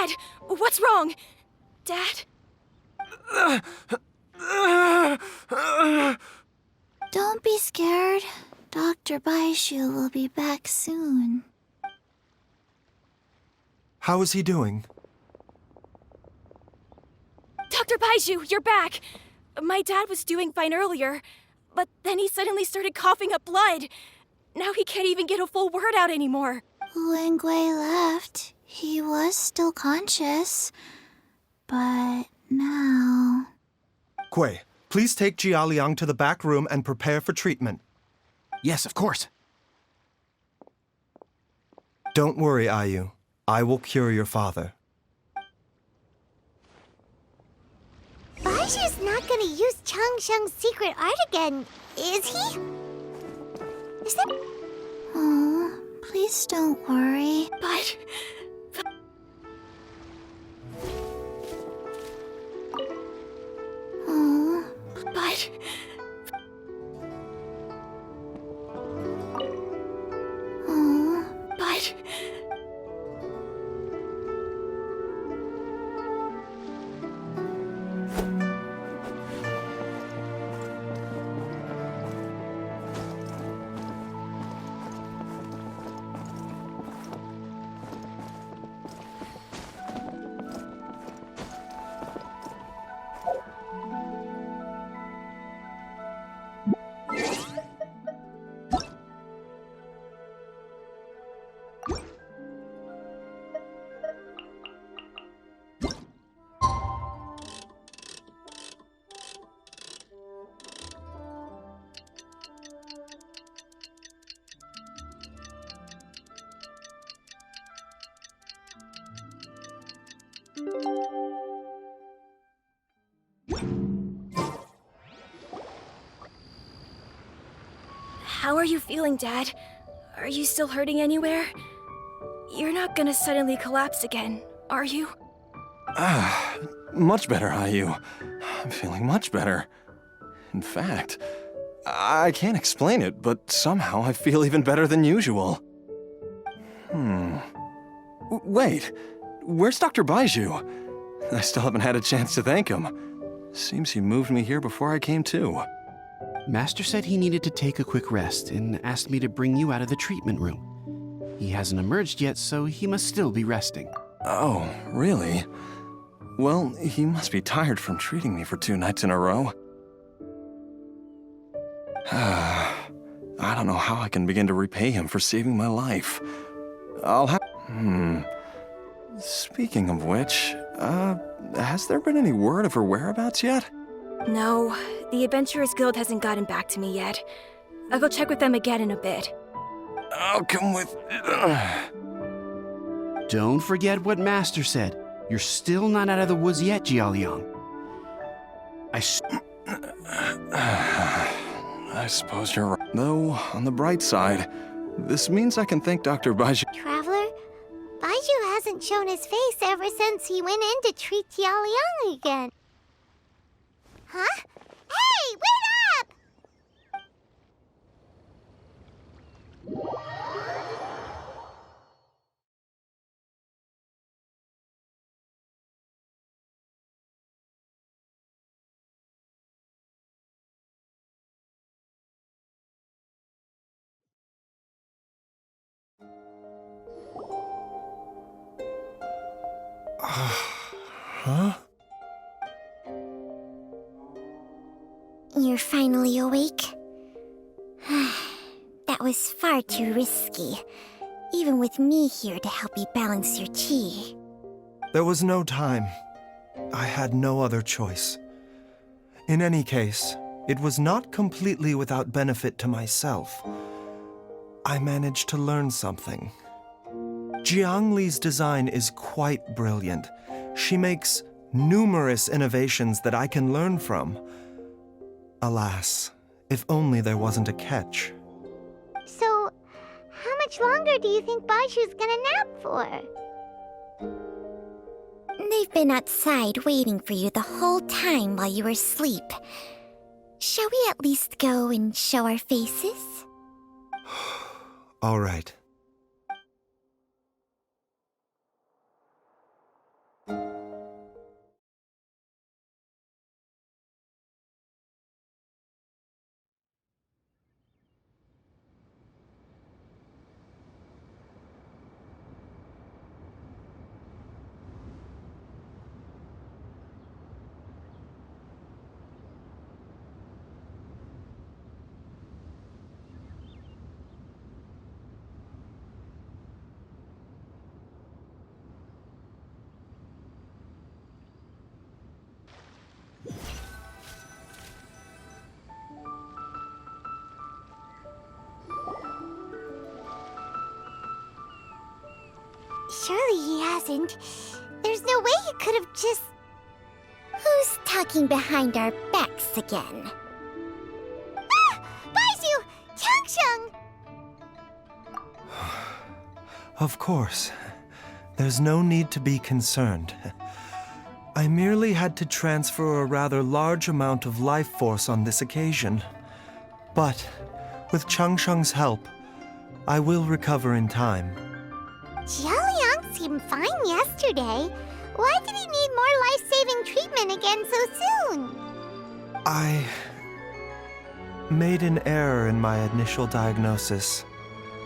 Dad! What's wrong? Dad? Don't be scared. Dr. Baishu will be back soon. How is he doing? Dr. Baishu, you're back! My dad was doing fine earlier, but then he suddenly started coughing up blood. Now he can't even get a full word out anymore. When Gui left, he was still conscious. But now... Gui, please take Jialiang to the back room and prepare for treatment. Yes, of course. Don't worry, Ayu. I will cure your father. Baishu's not gonna use Changsheng's secret art again, is he? Is that... Oh, please don't worry. But... Oh, But... oh. But... How are you feeling, Dad? Are you still hurting anywhere? You're not gonna suddenly collapse again, are you? Much better, Ayu. I'm feeling much better. In fact, I can't explain it, but somehow I feel even better than usual. Wait, where's Dr. Baishu? I still haven't had a chance to thank him. Seems he moved me here before I came to. Master said he needed to take a quick rest and asked me to bring you out of the treatment room. He hasn't emerged yet, so he must still be resting. Oh, really? Well, he must be tired from treating me for 2 nights in a row. I don't know how I can begin to repay him for saving my life. I'll have... Speaking of which, has there been any word of her whereabouts yet? No, the Adventurers Guild hasn't gotten back to me yet. I'll go check with them again in a bit. I'll come with... Don't forget what Master said. You're still not out of the woods yet, Jialiang. I suppose you're right. Though, on the bright side, this means I can thank Dr. Baishu. Traveler? Baishu hasn't shown his face ever since he went in to treat Jialiang again. Huh? Hey, wait up! Huh? You're finally awake? That was far too risky, even with me here to help you balance your chi. There was no time. I had no other choice. In any case, it was not completely without benefit to myself. I managed to learn something. Jiang Li's design is quite brilliant. She makes numerous innovations that I can learn from. Alas, if only there wasn't a catch. So, how much longer do you think Baishu's gonna nap for? They've been outside waiting for you the whole time while you were asleep. Shall we at least go and show our faces? All right. Surely he hasn't. There's no way he could have just... Who's talking behind our backs again? Ah! Baizhu! Changsheng! Of course. There's no need to be concerned. I merely had to transfer a rather large amount of life force on this occasion. But, with Changsheng's help, I will recover in time. Jialiang seemed fine yesterday. Why did he need more life-saving treatment again so soon? I made an error in my initial diagnosis.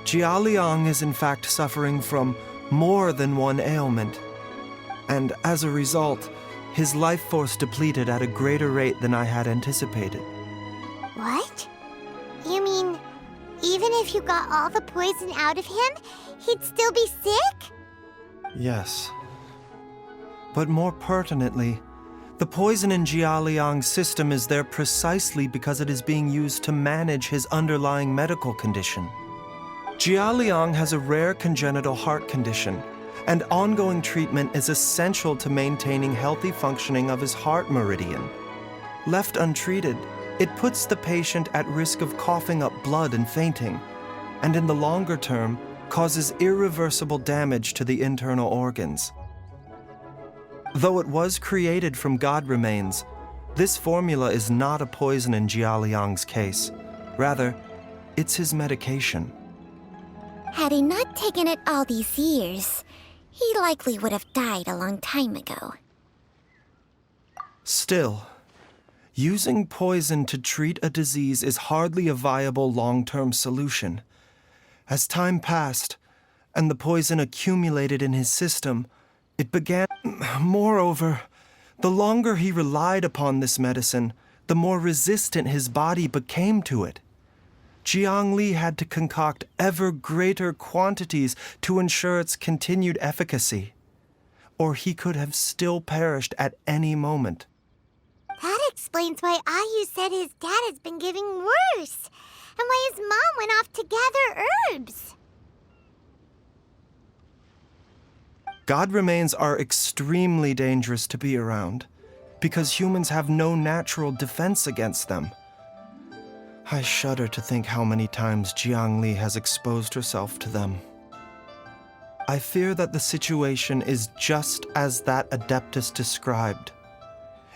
Jialiang is in fact suffering from more than one ailment. And as a result, his life force depleted at a greater rate than I had anticipated. What? You mean, even if you got all the poison out of him, he'd still be sick? Yes. But more pertinently, the poison in Jialiang's system is there precisely because it is being used to manage his underlying medical condition. Jialiang has a rare congenital heart condition, and ongoing treatment is essential to maintaining healthy functioning of his heart meridian. Left untreated, it puts the patient at risk of coughing up blood and fainting, and in the longer term, causes irreversible damage to the internal organs. Though it was created from God remains, this formula is not a poison in Jialiang's case. Rather, it's his medication. Had he not taken it all these years, he likely would have died a long time ago. Still, using poison to treat a disease is hardly a viable long-term solution. As time passed, and the poison accumulated in his system, it began... Moreover, the longer he relied upon this medicine, the more resistant his body became to it. Jiang Li had to concoct ever greater quantities to ensure its continued efficacy, or he could have still perished at any moment. That explains why Ayu said his dad has been getting worse, and why his mom went off to gather herbs. God remains are extremely dangerous to be around, because humans have no natural defense against them. I shudder to think how many times Jiang Li has exposed herself to them. I fear that the situation is just as that Adeptus described.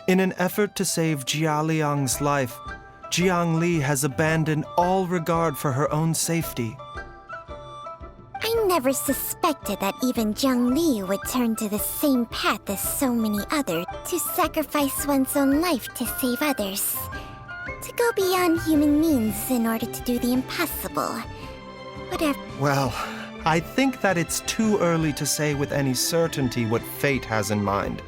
In an effort to save Jialiang's life, Jiang Li has abandoned all regard for her own safety. I never suspected that even Jiang Li would turn to the same path as so many others, to sacrifice one's own life to save others. To go beyond human means in order to do the impossible. Whatever. Well, I think that it's too early to say with any certainty what fate has in mind.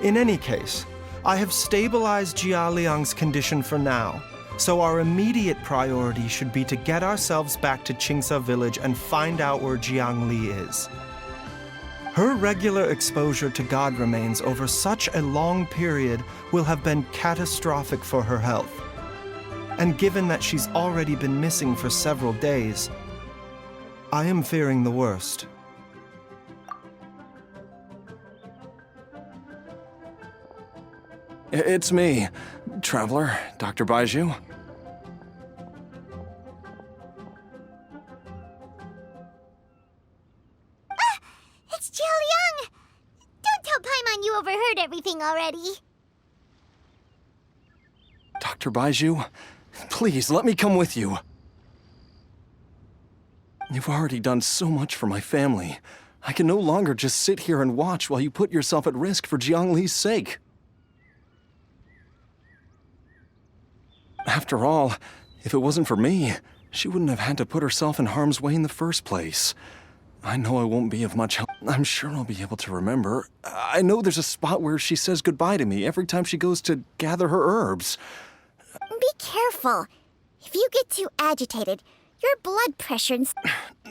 In any case, I have stabilized Jialiang's condition for now, so our immediate priority should be to get ourselves back to Qingsa village and find out where Jiang Li is. Her regular exposure to God remains over such a long period will have been catastrophic for her health. And given that she's already been missing for several days, I am fearing the worst. It's me, Traveler, Dr. Baizhu. It's Jialiang! Don't tell Paimon you overheard everything already. Dr. Baizhu, please let me come with you. You've already done so much for my family. I can no longer just sit here and watch while you put yourself at risk for Jiang Li's sake. After all, if it wasn't for me, she wouldn't have had to put herself in harm's way in the first place. I know I won't be of much help. I'm sure I'll be able to remember. I know there's a spot where she says goodbye to me every time she goes to gather her herbs. Be careful. If you get too agitated, your blood pressure and...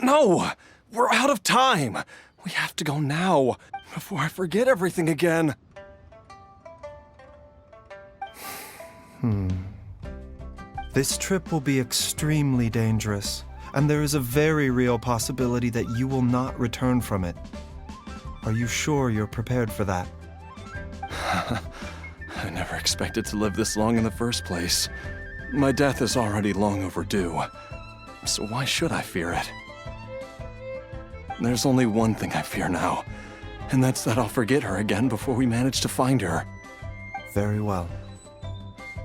No! We're out of time! We have to go now, before I forget everything again. This trip will be extremely dangerous, and there is a very real possibility that you will not return from it. Are you sure you're prepared for that? I never expected to live this long in the first place. My death is already long overdue, so why should I fear it? There's only one thing I fear now, and that's that I'll forget her again before we manage to find her. Very well.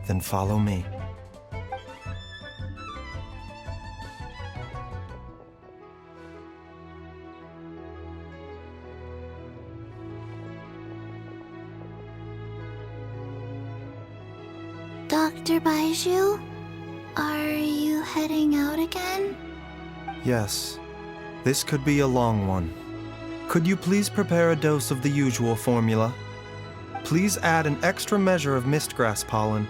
Then follow me. Dr. Baiju, are you heading out again? Yes. This could be a long one. Could you please prepare a dose of the usual formula? Please add an extra measure of mistgrass pollen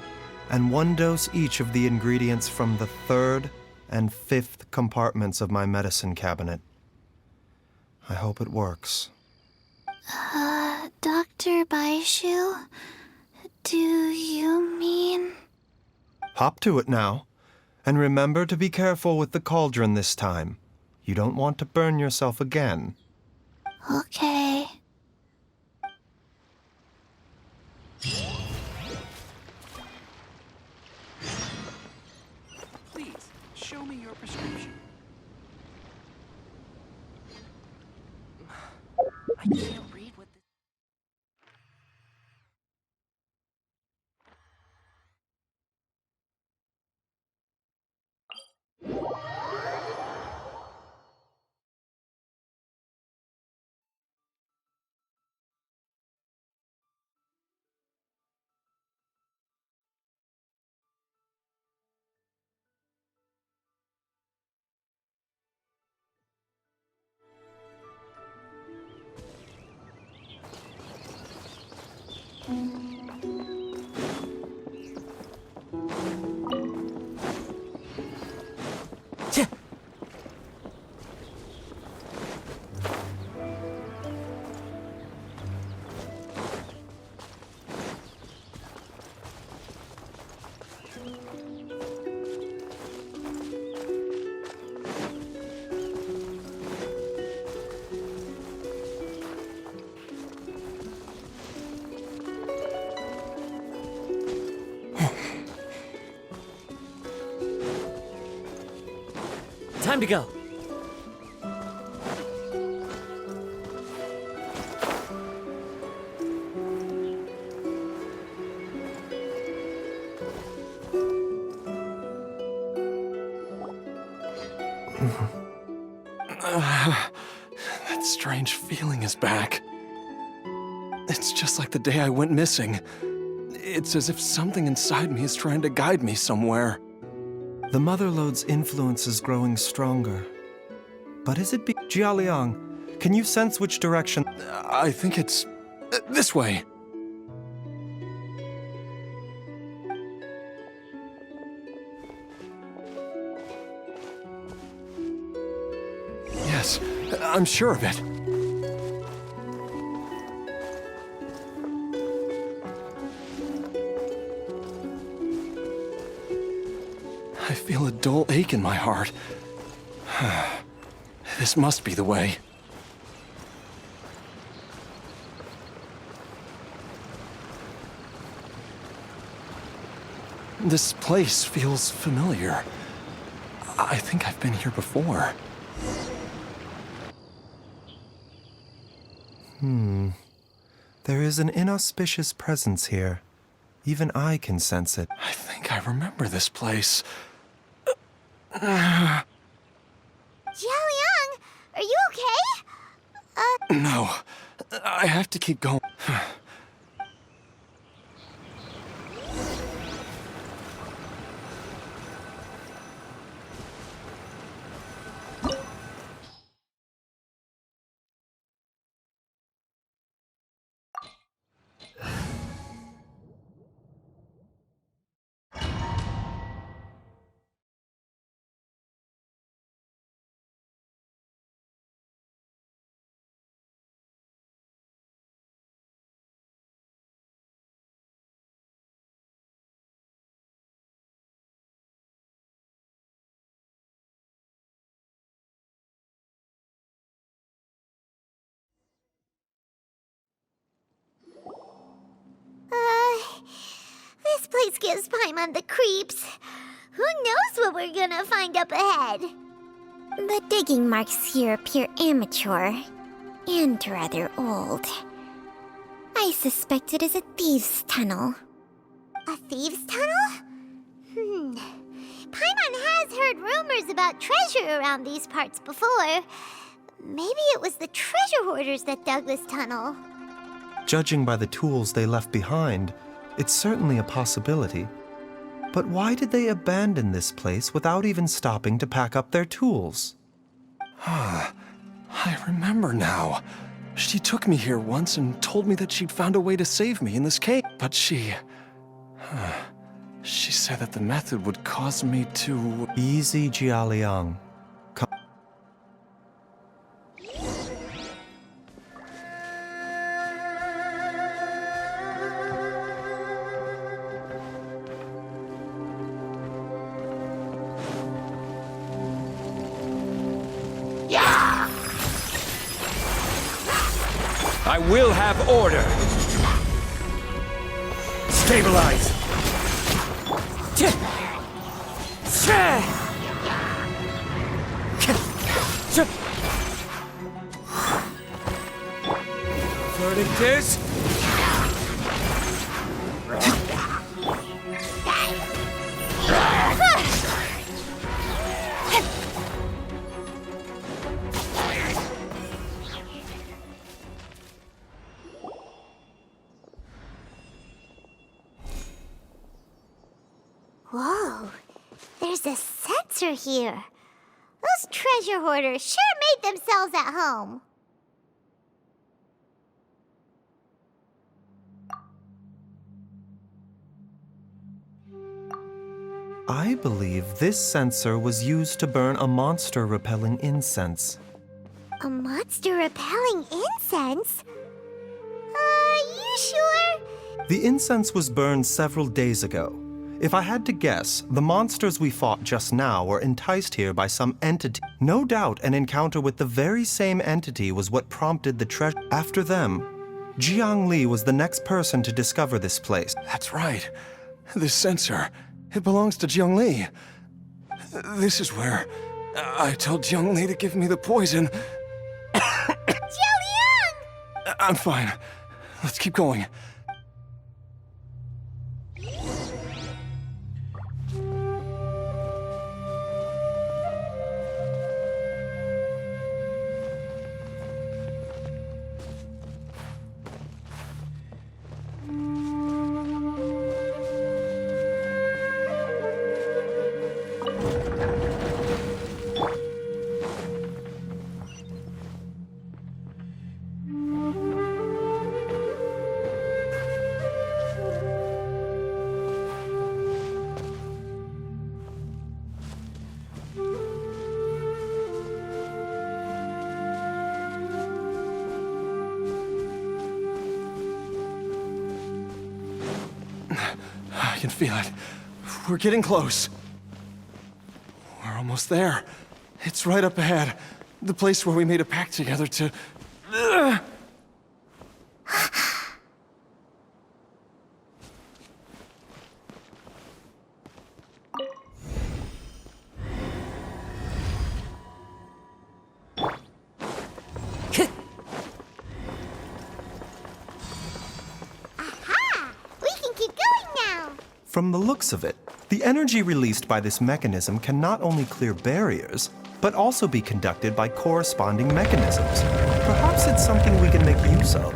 and 1 dose each of the ingredients from the 3rd and 5th compartments of my medicine cabinet. I hope it works. Dr. Baiju, do you mean... Hop to it now. And remember to be careful with the cauldron this time. You don't want to burn yourself again. Okay. Please, show me your prescription. I can't read what this... Time to go. That strange feeling is back. It's just like the day I went missing. It's as if something inside me is trying to guide me somewhere. The Mother Lode's influence is growing stronger. But is it Jialiang, can you sense which direction? I think it's this way. Yes, I'm sure of it. I feel a dull ache in my heart. This must be the way. This place feels familiar. I think I've been here before. There is an inauspicious presence here. Even I can sense it. I think I remember this place. Jialiang, are you okay? No, I have to keep going. always gives Paimon the creeps. Who knows what we're gonna find up ahead? The digging marks here appear amateur and rather old. I suspect it is a thieves' tunnel. A thieves' tunnel? Paimon has heard rumors about treasure around these parts before. Maybe it was the treasure hoarders that dug this tunnel. Judging by the tools they left behind, it's certainly a possibility. But why did they abandon this place without even stopping to pack up their tools? I remember now. She took me here once and told me that she'd found a way to save me in this cave. But she said that the method would cause me to... Easy, Jialiang. I will have order. Stabilize. Verdict is... Whoa, there's a sensor here. Those treasure hoarders sure made themselves at home. I believe this sensor was used to burn a monster-repelling incense. A monster repelling incense? You sure? The incense was burned several days ago. If I had to guess, the monsters we fought just now were enticed here by some entity. No doubt an encounter with the very same entity was what prompted the treasure. After them, Jiang Li was the next person to discover this place. That's right. This sensor, it belongs to Jiang Li. This is where I told Jiang Li to give me the poison. Jialiang! I'm fine. Let's keep going. I can feel it. We're getting close. We're almost there. It's right up ahead. The place where we made a pact together to... From the looks of it, the energy released by this mechanism can not only clear barriers, but also be conducted by corresponding mechanisms. Perhaps it's something we can make use of.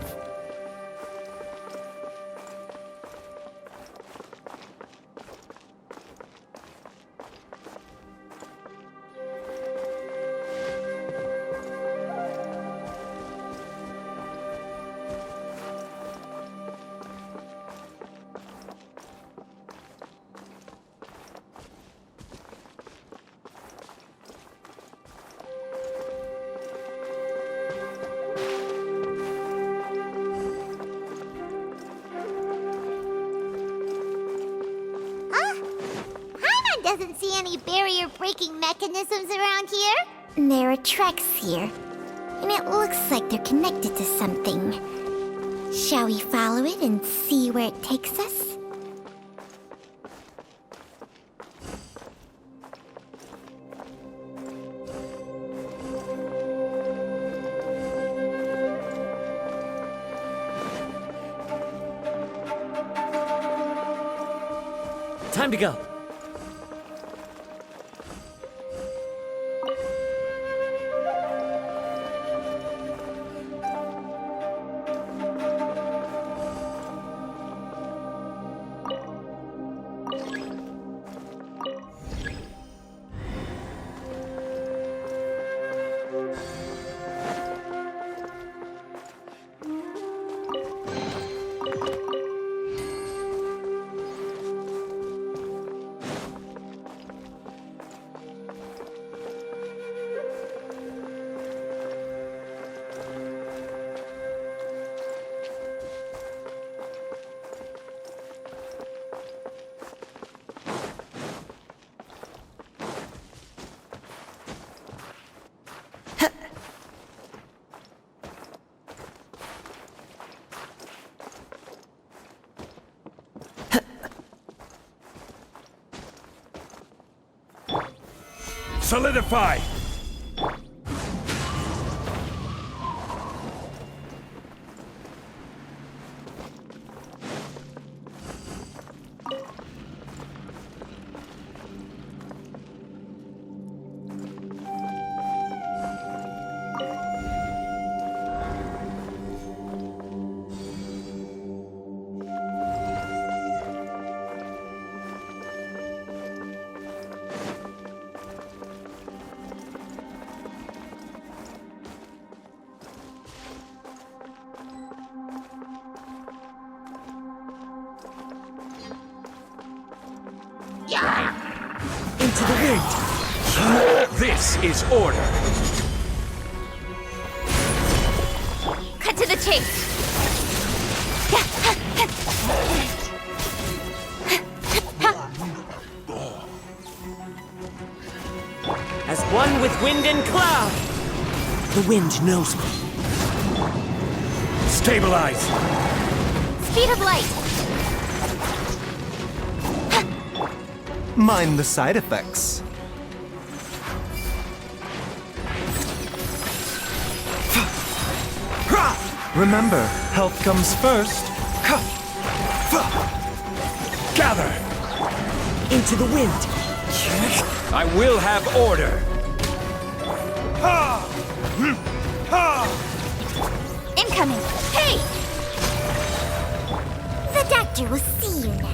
Doesn't see any barrier-breaking mechanisms around here. There are tracks here, and it looks like they're connected to something. Shall we follow it and see where it takes us? Time to go. Solidify! Into the wind! This is order! Cut to the chase! As one with wind and cloud! The wind knows me. Stabilize! Speed of light! Mind the side effects. Remember, health comes first. Gather! Into the wind! I will have order! Incoming! Hey! The doctor will see you now.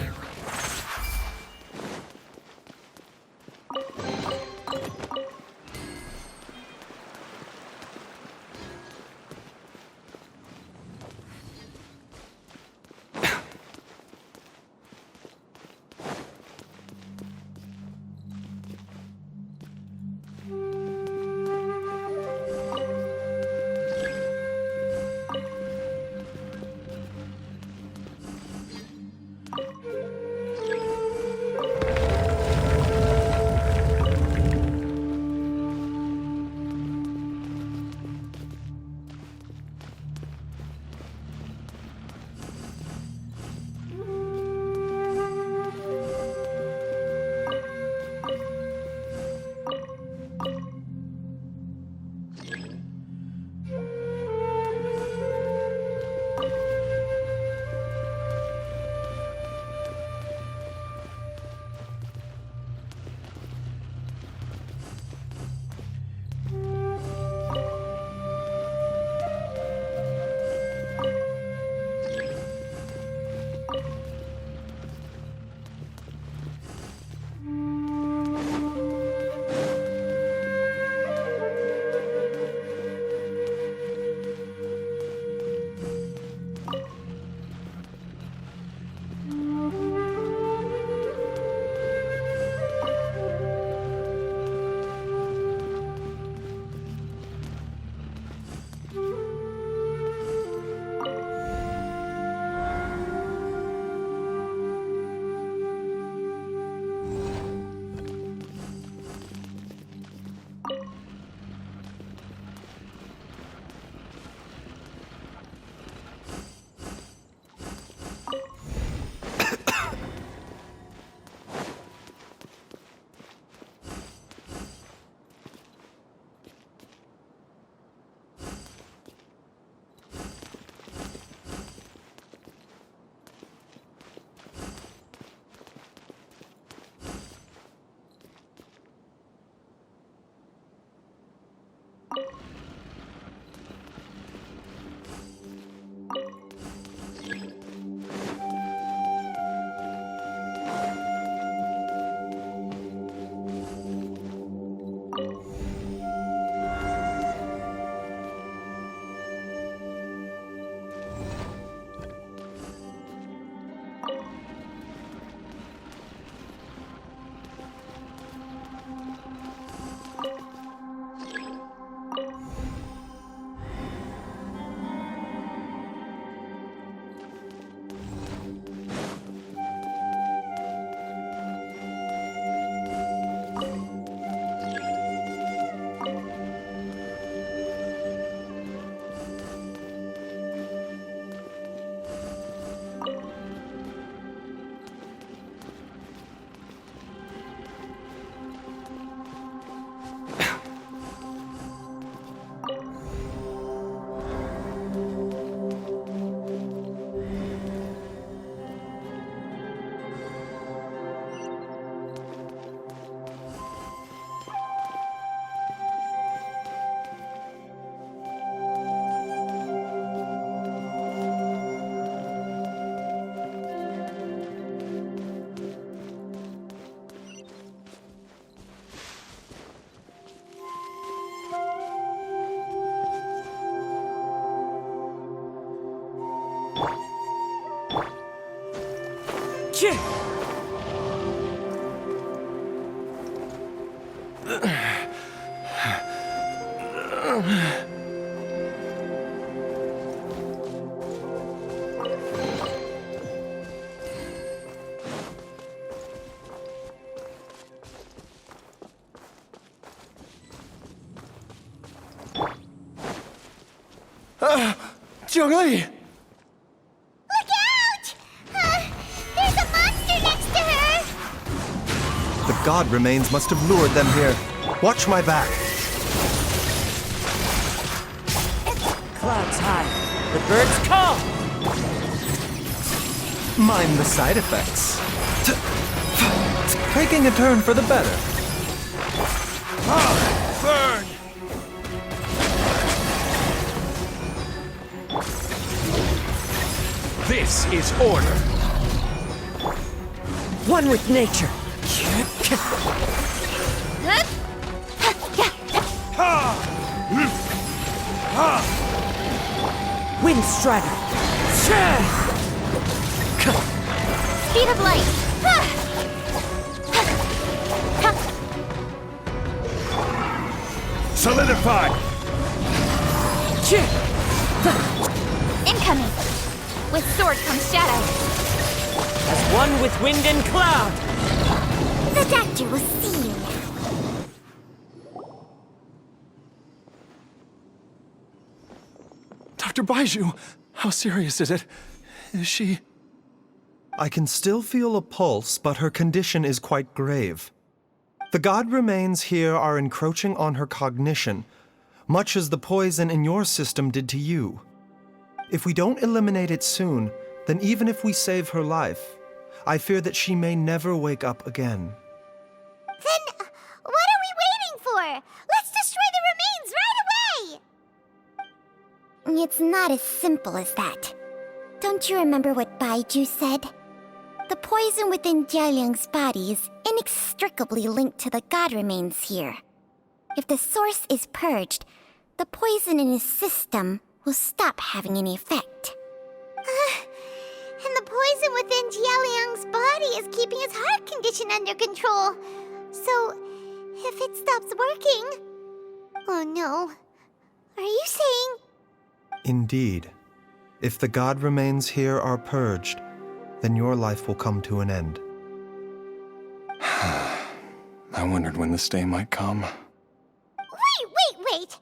Chih! Jiangli! Look out! There's a monster next to her! The god remains must have lured them here. Watch my back. Clouds high. The birds call! Mind the side effects. Taking a turn for the better. Burn! This is order. One with nature. Wind Strider. Speed of light! Solidify! Incoming! With sword comes shadow. As one with wind and cloud. The doctor will see you now. Dr. Baiju, how serious is it? Is she... I can still feel a pulse, but her condition is quite grave. The god remains here are encroaching on her cognition, much as the poison in your system did to you. If we don't eliminate it soon, then even if we save her life, I fear that she may never wake up again. Then, what are we waiting for? Let's destroy the remains right away! It's not as simple as that. Don't you remember what Baiju said? The poison within Jialiang's body is inextricably linked to the god remains here. If the source is purged, the poison in his system will stop having any effect. And the poison within Jialiang's body is keeping his heart condition under control. So, if it stops working... Oh no. Are you saying... Indeed. If the god remains here are purged, then your life will come to an end. I wondered when this day might come. Wait!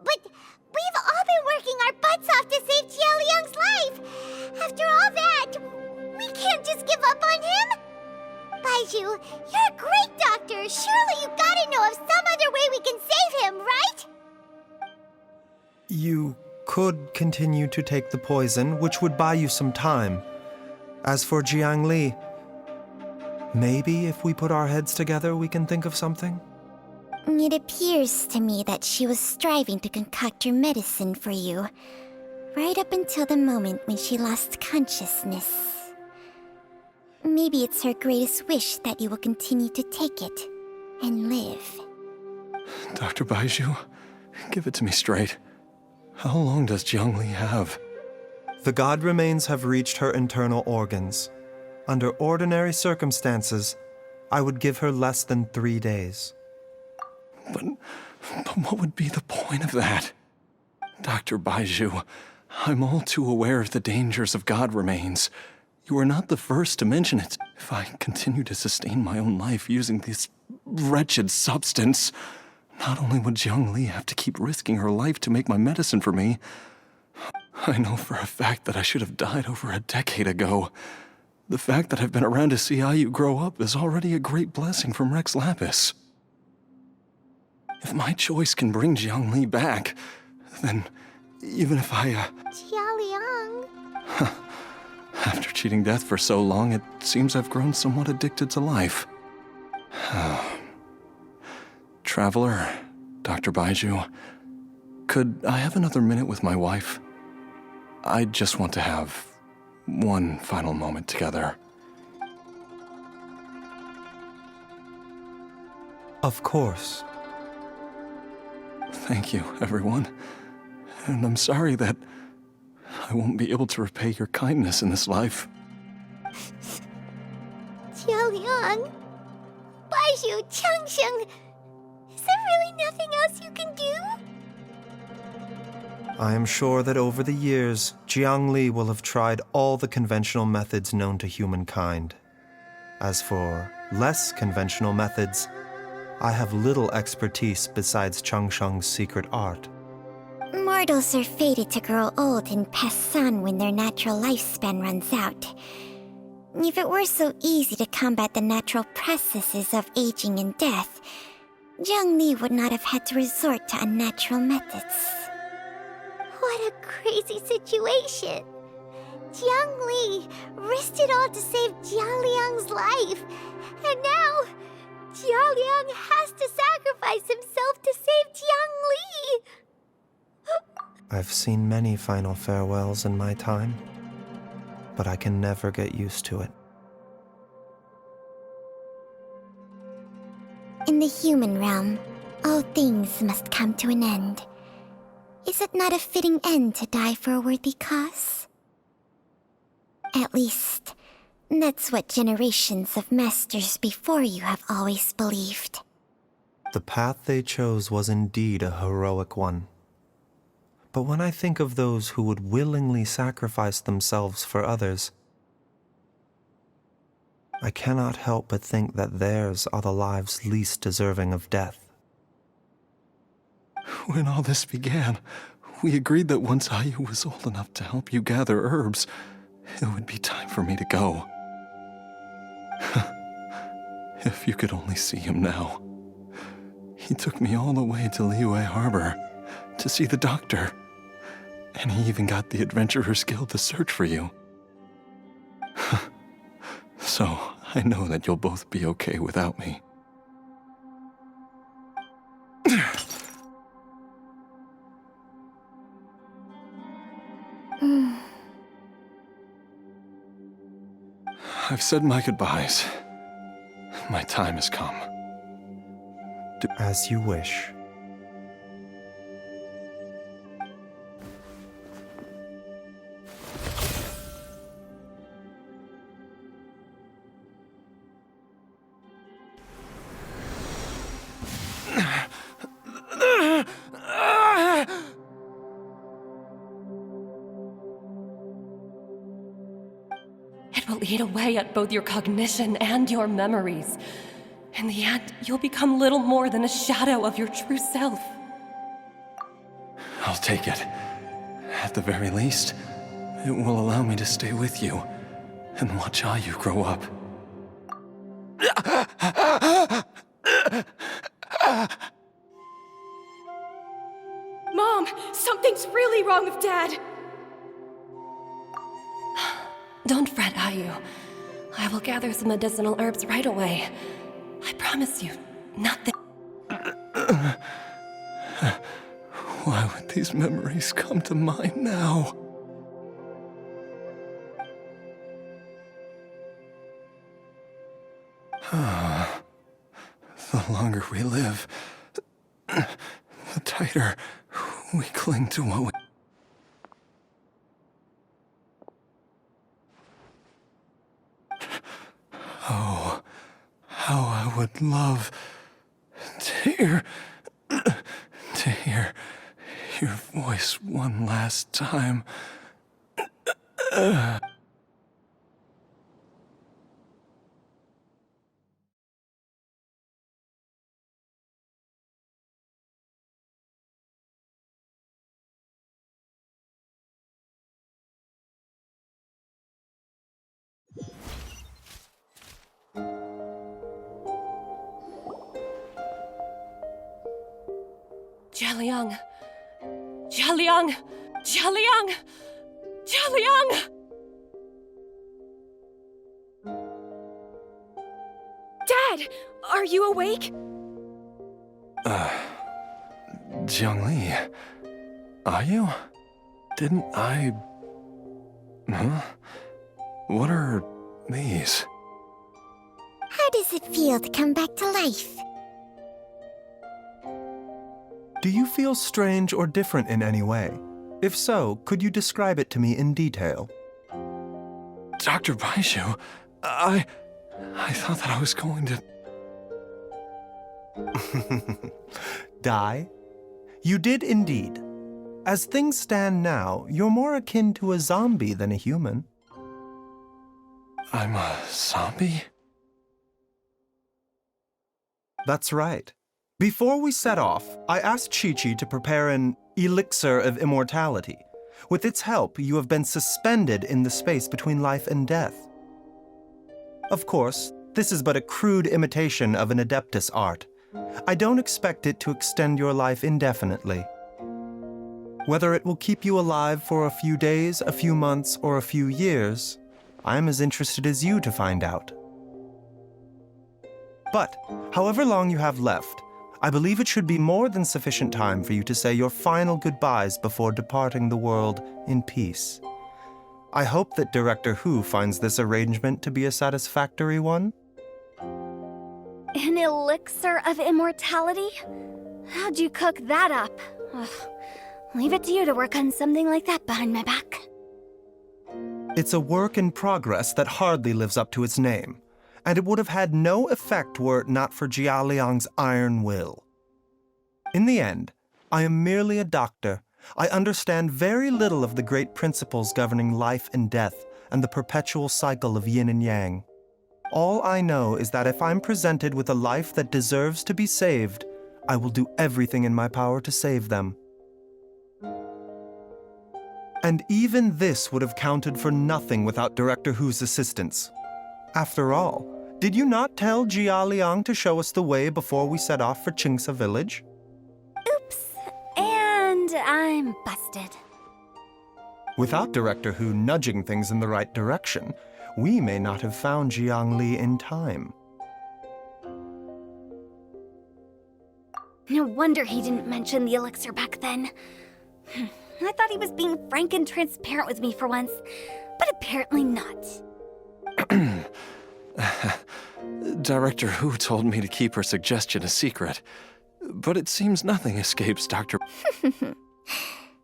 But we've all been working our butts off to save Jialiang's life! After all that, we can't just give up on him! Baiju, you're a great doctor! Surely you gotta know of some other way we can save him, right? You could continue to take the poison, which would buy you some time. As for Jiangli, maybe if we put our heads together, we can think of something? It appears to me that she was striving to concoct your medicine for you, right up until the moment when she lost consciousness. Maybe it's her greatest wish that you will continue to take it and live. Dr. Baiju, give it to me straight. How long does Jiangli have? The god remains have reached her internal organs. Under ordinary circumstances, I would give her less than 3 days. But what would be the point of that? Dr. Baiju, I'm all too aware of the dangers of god remains. You are not the first to mention it. If I continue to sustain my own life using this wretched substance, not only would Jiangli have to keep risking her life to make my medicine for me, I know for a fact that I should have died over a decade ago. The fact that I've been around to see how you grow up is already a great blessing from Rex Lapis. If my choice can bring Jiangli back, then even if I, Jialiang. After cheating death for so long, it seems I've grown somewhat addicted to life. Traveler, Dr. Baiju, could I have another minute with my wife? I just want to have one final moment together. Of course. Thank you, everyone. And I'm sorry that I won't be able to repay your kindness in this life. Jialiang, Baizhu, Changsheng, is there really nothing else you can do? I am sure that over the years, Jiang Li will have tried all the conventional methods known to humankind. As for less conventional methods, I have little expertise besides Changsheng's secret art. Mortals are fated to grow old and pass on when their natural lifespan runs out. If it were so easy to combat the natural processes of aging and death, Jiang Li would not have had to resort to unnatural methods. What a crazy situation! Jiang Li risked it all to save Jialiang's life, and now Jialiang has to sacrifice himself to save Jiang Li! I've seen many final farewells in my time, but I can never get used to it. In the human realm, all things must come to an end. Is it not a fitting end to die for a worthy cause? At least, that's what generations of masters before you have always believed. The path they chose was indeed a heroic one. But when I think of those who would willingly sacrifice themselves for others, I cannot help but think that theirs are the lives least deserving of death. When all this began, we agreed that once Ayu was old enough to help you gather herbs, it would be time for me to go. If you could only see him now. He took me all the way to Liyue Harbor to see the doctor. And he even got the Adventurers Guild to search for you. So, I know that you'll both be okay without me. I've said my goodbyes. My time has come. As you wish. It will eat away at both your cognition and your memories. In the end, you'll become little more than a shadow of your true self. I'll take it. At the very least, it will allow me to stay with you and watch Ayu grow up. Mom, something's really wrong with Dad. Don't fret, Ayu. I will gather some medicinal herbs right away. I promise you, nothing. Why would these memories come to mind now? The longer we live, the tighter we cling to what we... Oh, how I would love to hear your voice one last time. Jialiang! Jialiang! Jialiang! Jialiang! Dad, are you awake? Jiang Li, are you? Didn't I... Huh? What are these? How does it feel to come back to life? Do you feel strange or different in any way? If so, could you describe it to me in detail? Dr. Baizhu, I thought that I was going to... Die? You did indeed. As things stand now, you're more akin to a zombie than a human. I'm a zombie? That's right. Before we set off, I asked Chi-Chi to prepare an elixir of immortality. With its help, you have been suspended in the space between life and death. Of course, this is but a crude imitation of an Adeptus art. I don't expect it to extend your life indefinitely. Whether it will keep you alive for a few days, a few months, or a few years, I'm as interested as you to find out. But, however long you have left, I believe it should be more than sufficient time for you to say your final goodbyes before departing the world in peace. I hope that Director Hu finds this arrangement to be a satisfactory one. An elixir of immortality? How'd you cook that up? Ugh. Leave it to you to work on something like that behind my back. It's a work in progress that hardly lives up to its name, and it would have had no effect were it not for Jia Liang's iron will. In the end, I am merely a doctor. I understand very little of the great principles governing life and death and the perpetual cycle of yin and yang. All I know is that if I'm presented with a life that deserves to be saved, I will do everything in my power to save them. And even this would have counted for nothing without Director Hu's assistance. After all, did you not tell Jia Liang to show us the way before we set off for Qingsa village? Oops. And I'm busted. Without Director Hu nudging things in the right direction, we may not have found Jiangli in time. No wonder he didn't mention the elixir back then. I thought he was being frank and transparent with me for once, but apparently not. Director Hu told me to keep her suggestion a secret, but it seems nothing escapes Dr.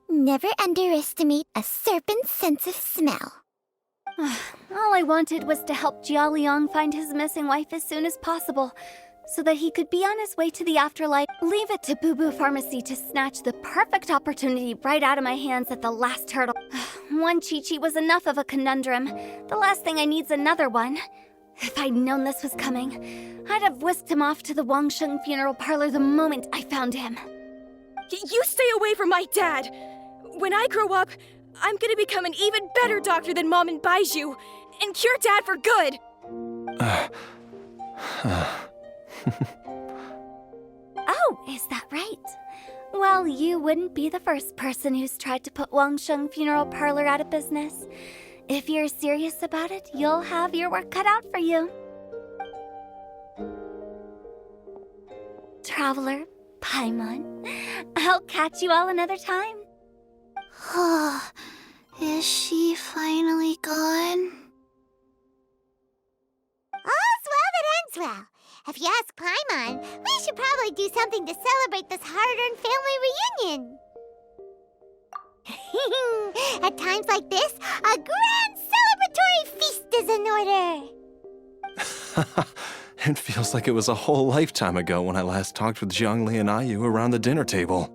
Never underestimate a serpent's sense of smell. All I wanted was to help Jia Liang find his missing wife as soon as possible, so that he could be on his way to the afterlife. Leave it to Boo Boo Pharmacy to snatch the perfect opportunity right out of my hands at the last hurdle. One Chi-Chi was enough of a conundrum. The last thing I need's another one. If I'd known this was coming, I'd have whisked him off to the Wangsheng funeral parlor the moment I found him. You stay away from my dad! When I grow up, I'm gonna become an even better doctor than Mom and Baizhu, and cure Dad for good! Oh, is that right? Well, you wouldn't be the first person who's tried to put Wangsheng Funeral Parlor out of business. If you're serious about it, you'll have your work cut out for you. Traveler, Paimon, I'll catch you all another time. Is she finally gone? All's well that ends well. If you ask Paimon, we should probably do something to celebrate this hard-earned family reunion. At times like this, a grand celebratory feast is in order. It feels like it was a whole lifetime ago when I last talked with Zhongli and Ayu around the dinner table.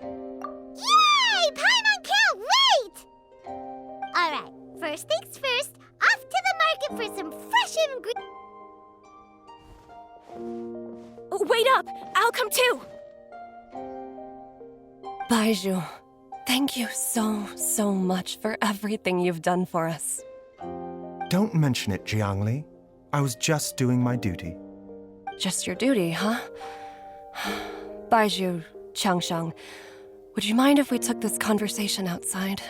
Yay! Paimon can't wait! Alright, first things first, off to the market for some fresh ingredients. Wait up! I'll come too! Baizhu, thank you so much for everything you've done for us. Don't mention it, Jiangli. I was just doing my duty. Just your duty, huh? Baizhu, Changsheng, would you mind if we took this conversation outside?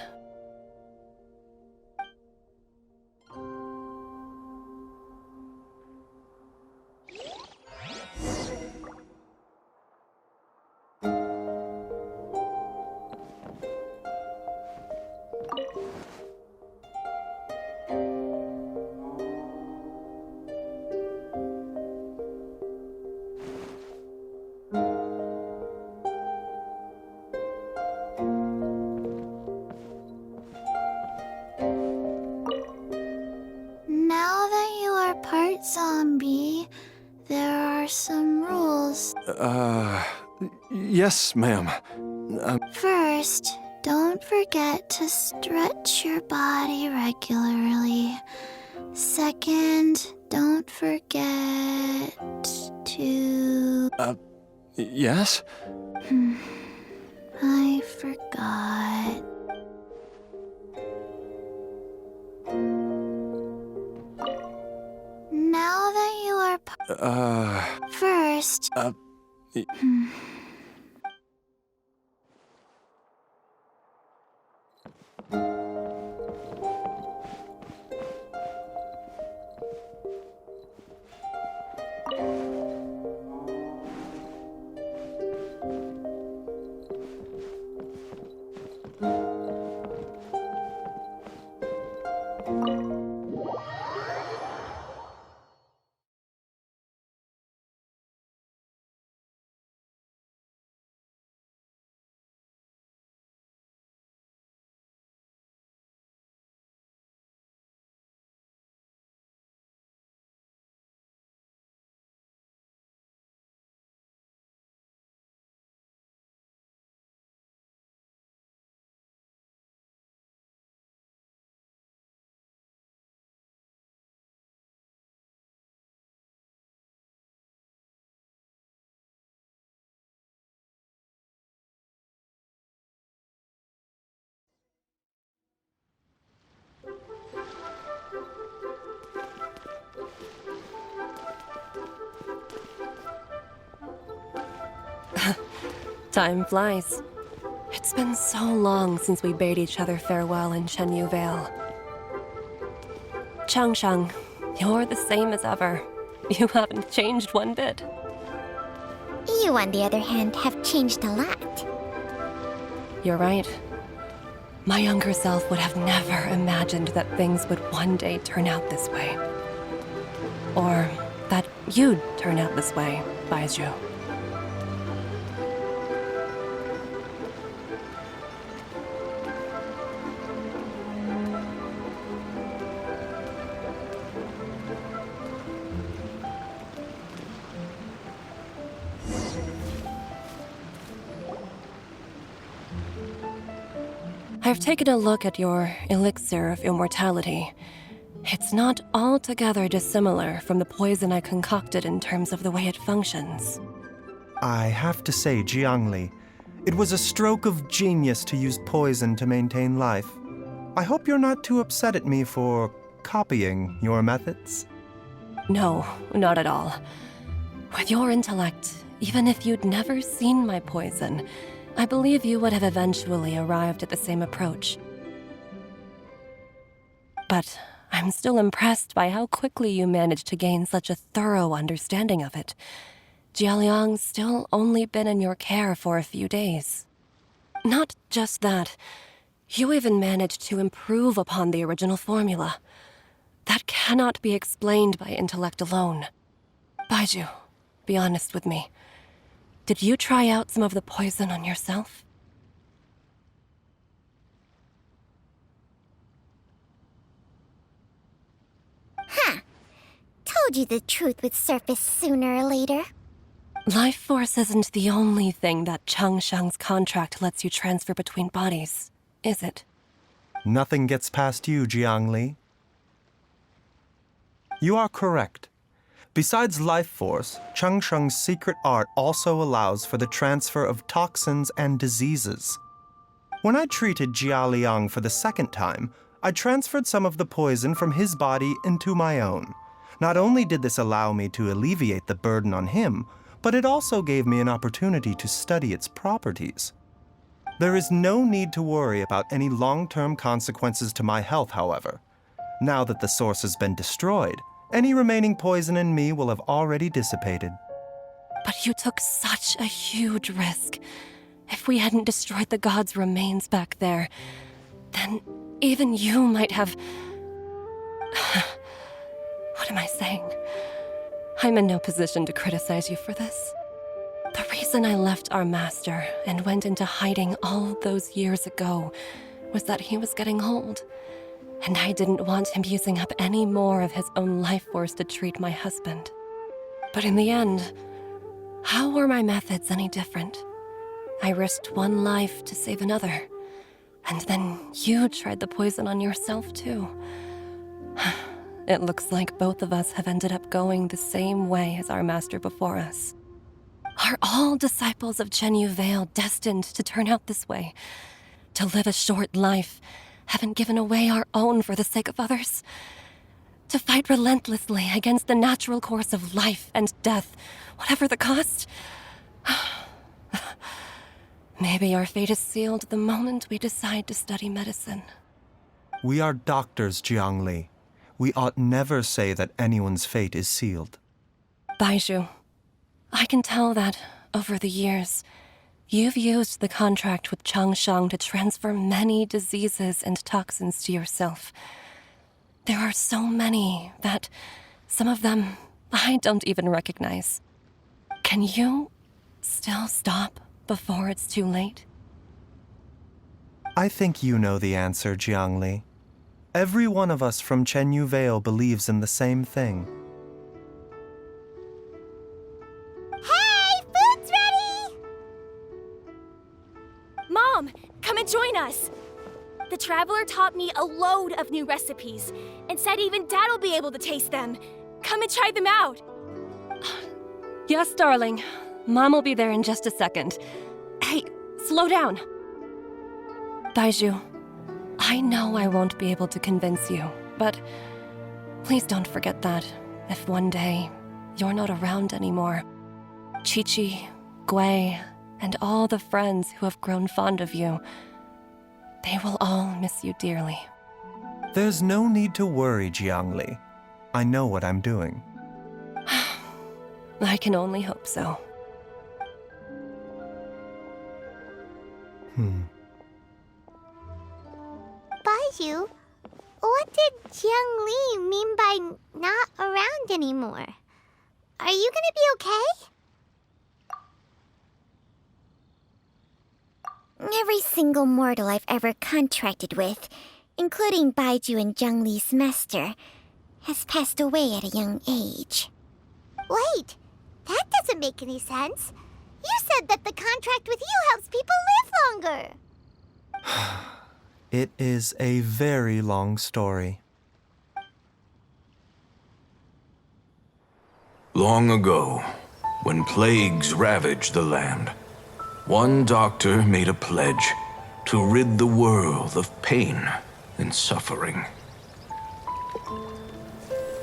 Yes, ma'am. First, don't forget to stretch your body regularly. Second, don't forget to... Yes? I forgot. Now that you are... First... Time flies. It's been so long since we bade each other farewell in Chenyu Vale. Changshang, you're the same as ever. You haven't changed one bit. You, on the other hand, have changed a lot. You're right. My younger self would have never imagined that things would one day turn out this way. Or that you'd turn out this way, Baizhu. I've taken a look at your elixir of immortality. It's not altogether dissimilar from the poison I concocted in terms of the way it functions. I have to say, Jiangli, it was a stroke of genius to use poison to maintain life. I hope you're not too upset at me for copying your methods. No, not at all. With your intellect, even if you'd never seen my poison, I believe you would have eventually arrived at the same approach. But I'm still impressed by how quickly you managed to gain such a thorough understanding of it. Jialiang's still only been in your care for a few days. Not just that, you even managed to improve upon the original formula. That cannot be explained by intellect alone. Baizhu, be honest with me. Did you try out some of the poison on yourself? Huh. Told you the truth would surface sooner or later. Life force isn't the only thing that Changshang's contract lets you transfer between bodies, is it? Nothing gets past you, Jiangli. You are correct. Besides life force, Changsheng's secret art also allows for the transfer of toxins and diseases. When I treated Jia Liang for the second time, I transferred some of the poison from his body into my own. Not only did this allow me to alleviate the burden on him, but it also gave me an opportunity to study its properties. There is no need to worry about any long-term consequences to my health, however. Now that the source has been destroyed, any remaining poison in me will have already dissipated. But you took such a huge risk. If we hadn't destroyed the god's remains back there, then even you might have... What am I saying? I'm in no position to criticize you for this. The reason I left our master and went into hiding all those years ago was that he was getting old. And I didn't want him using up any more of his own life force to treat my husband. But in the end, How were my methods any different? I risked one life to save another. And then you tried the poison on yourself, too. It looks like both of us have ended up going the same way as our master before us. Are all disciples of Chenyu Vale destined to turn out this way? To live a short life, having given away our own for the sake of others? To fight relentlessly against the natural course of life and death, whatever the cost? Maybe our fate is sealed the moment we decide to study medicine. We are doctors, Jiangli. We ought never say that anyone's fate is sealed. Baizhu, I can tell that, over the years, you've used the contract with Changshang to transfer many diseases and toxins to yourself. There are so many that, some of them, I don't even recognize. Can you still stop before it's too late? I think you know the answer, Jiangli. Every one of us from Chenyu Vale believes in the same thing. Hey, food's ready! Mom, come and join us. The Traveler taught me a load of new recipes and said even Dad'll be able to taste them. Come and try them out. Yes, darling. Mom will be there in just a second. Hey, slow down. Baizhu, I know I won't be able to convince you, but please don't forget that if one day you're not around anymore, Chi-Chi, Gui, and all the friends who have grown fond of you, they will all miss you dearly. There's no need to worry, Jiangli. I know what I'm doing. I can only hope so. Baizhu, what did Jiang Li mean by not around anymore? Are you gonna be okay? Every single mortal I've ever contracted with, including Baizhu and Zhang Li's master, has passed away at a young age. Wait, that doesn't make any sense. You said that the contract with you helps people live longer. It is a very long story. Long ago, when plagues ravaged the land, one doctor made a pledge to rid the world of pain and suffering.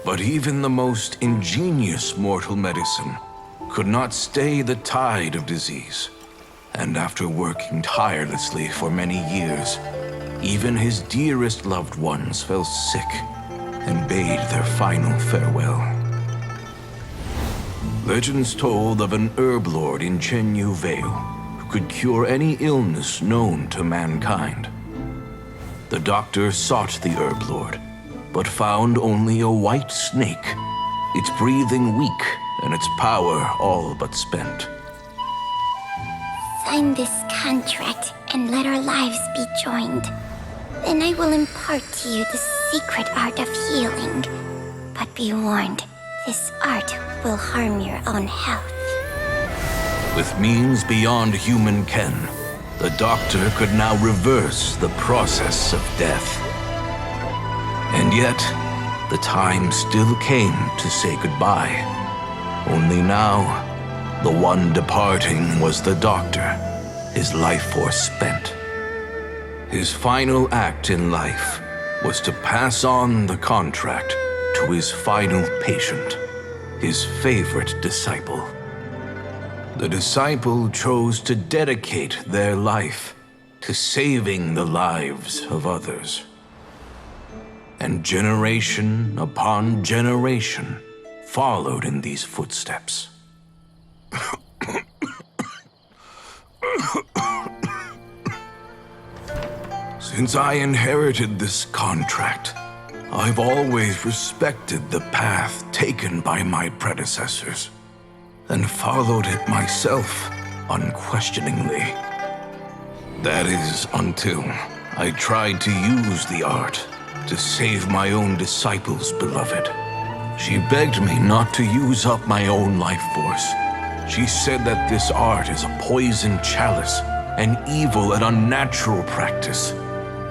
But even the most ingenious mortal medicine could not stay the tide of disease. And after working tirelessly for many years, even his dearest loved ones fell sick and bade their final farewell. Legends told of an herb lord in Chenyu Vale who could cure any illness known to mankind. The doctor sought the herb lord, but found only a white snake, its breathing weak and its power all but spent. Sign this contract and let our lives be joined. Then I will impart to you the secret art of healing. But be warned, this art will harm your own health. With means beyond human ken, the doctor could now reverse the process of death. And yet, the time still came to say goodbye. Only now, the one departing was the doctor, his life force spent. His final act in life was to pass on the contract to his final patient, his favorite disciple. The disciple chose to dedicate their life to saving the lives of others. And generation upon generation followed in these footsteps. Since I inherited this contract, I've always respected the path taken by my predecessors and followed it myself unquestioningly. That is until I tried to use the art to save my own disciple's beloved. She begged me not to use up my own life force. She said that this art is a poisoned chalice, an evil and unnatural practice.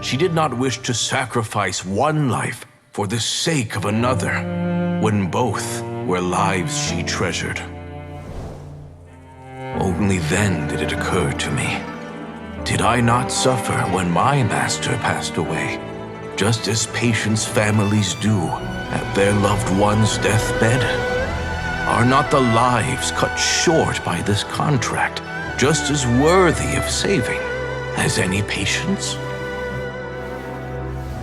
She did not wish to sacrifice one life for the sake of another, when both were lives she treasured. Only then did it occur to me. Did I not suffer when my master passed away, just as patients' families do at their loved one's deathbed? Are not the lives cut short by this contract just as worthy of saving as any patients?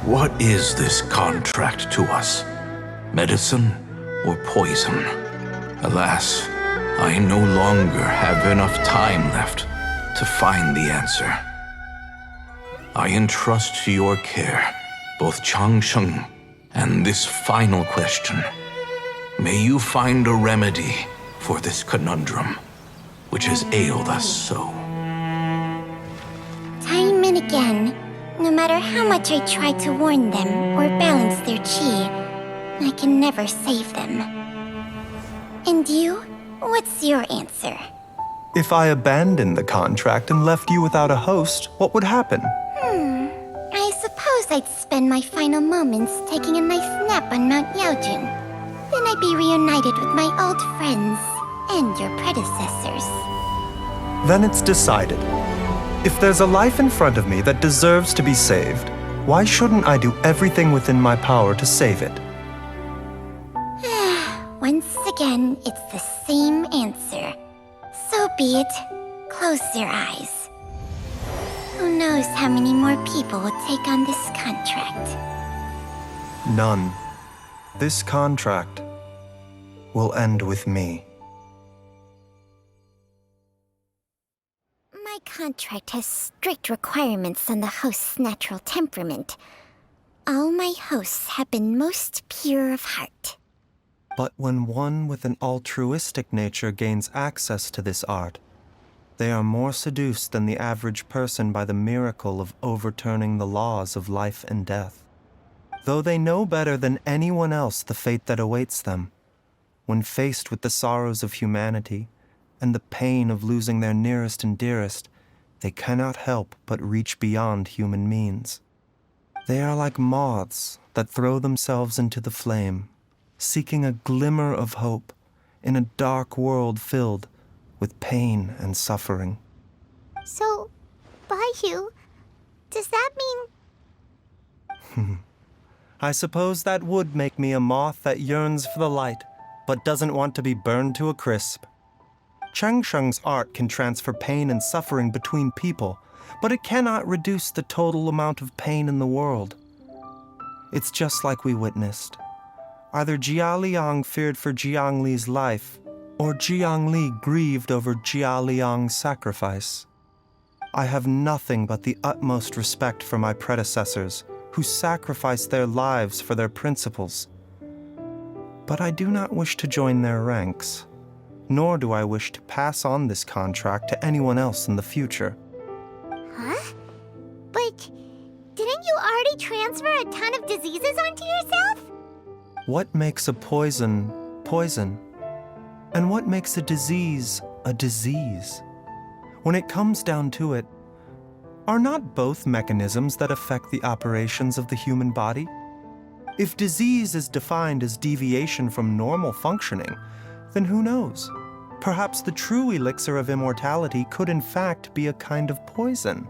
What is this contract to us? Medicine or poison? Alas, I no longer have enough time left to find the answer. I entrust to your care both Changsheng and this final question. May you find a remedy for this conundrum, which has ailed us so. Time and again, no matter how much I try to warn them or balance their chi, I can never save them. And you? What's your answer? If I abandoned the contract and left you without a host, what would happen? I suppose I'd spend my final moments taking a nice nap on Mount Yaojun. Then I'd be reunited with my old friends and your predecessors. Then it's decided. If there's a life in front of me that deserves to be saved, why shouldn't I do everything within my power to save it? Once again, it's the same answer. So be it. Close your eyes. Who knows how many more people will take on this contract? None. This contract will end with me. My contract has strict requirements on the host's natural temperament. All my hosts have been most pure of heart. But when one with an altruistic nature gains access to this art, they are more seduced than the average person by the miracle of overturning the laws of life and death. Though they know better than anyone else the fate that awaits them, when faced with the sorrows of humanity and the pain of losing their nearest and dearest, they cannot help but reach beyond human means. They are like moths that throw themselves into the flame, seeking a glimmer of hope in a dark world filled with pain and suffering. So, Baihu, does that mean... I suppose that would make me a moth that yearns for the light, but doesn't want to be burned to a crisp. Changsheng's art can transfer pain and suffering between people, but it cannot reduce the total amount of pain in the world. It's just like we witnessed. Either Jia Liang feared for Jiang Li's life, or Jiang Li grieved over Jia Liang's sacrifice. I have nothing but the utmost respect for my predecessors, who sacrificed their lives for their principles. But I do not wish to join their ranks, nor do I wish to pass on this contract to anyone else in the future. Huh? But didn't you already transfer a ton of diseases onto yourself? What makes a poison poison? And what makes a disease a disease? When it comes down to it, are not both mechanisms that affect the operations of the human body? If disease is defined as deviation from normal functioning, then who knows? Perhaps the true elixir of immortality could in fact be a kind of poison.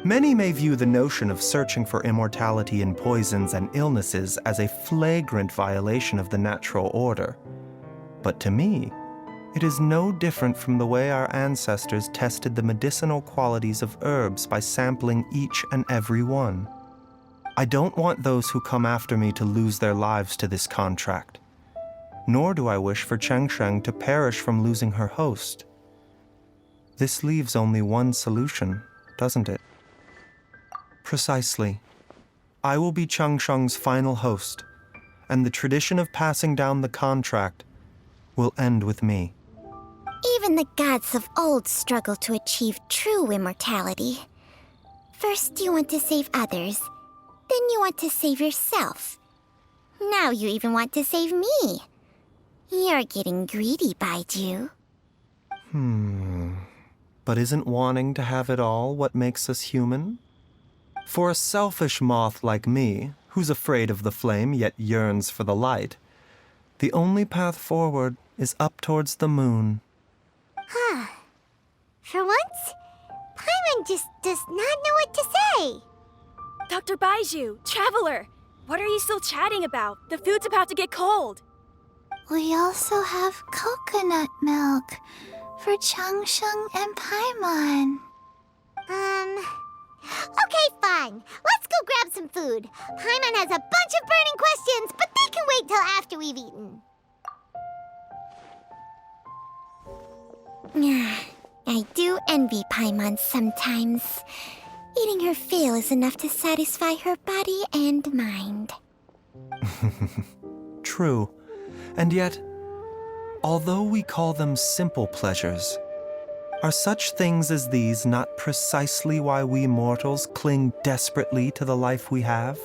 Many may view the notion of searching for immortality in poisons and illnesses as a flagrant violation of the natural order. But to me, it is no different from the way our ancestors tested the medicinal qualities of herbs by sampling each and every one. I don't want those who come after me to lose their lives to this contract. Nor do I wish for Changsheng to perish from losing her host. This leaves only one solution, doesn't it? Precisely. I will be Changsheng's final host, and the tradition of passing down the contract will end with me. Even the gods of old struggle to achieve true immortality. First you want to save others, then you want to save yourself. Now you even want to save me. You're getting greedy, Baiju. But isn't wanting to have it all what makes us human? For a selfish moth like me, who's afraid of the flame yet yearns for the light, the only path forward is up towards the moon. For once, Paimon just does not know what to say. Dr. Baiju, Traveler, what are you still chatting about? The food's about to get cold. We also have coconut milk for Changsheng and Paimon. Okay, fine. Let's go grab some food. Paimon has a bunch of burning questions, but they can wait till after we've eaten. I do envy Paimon sometimes. Eating her fill is enough to satisfy her body and mind. True. And yet, although we call them simple pleasures, are such things as these not precisely why we mortals cling desperately to the life we have?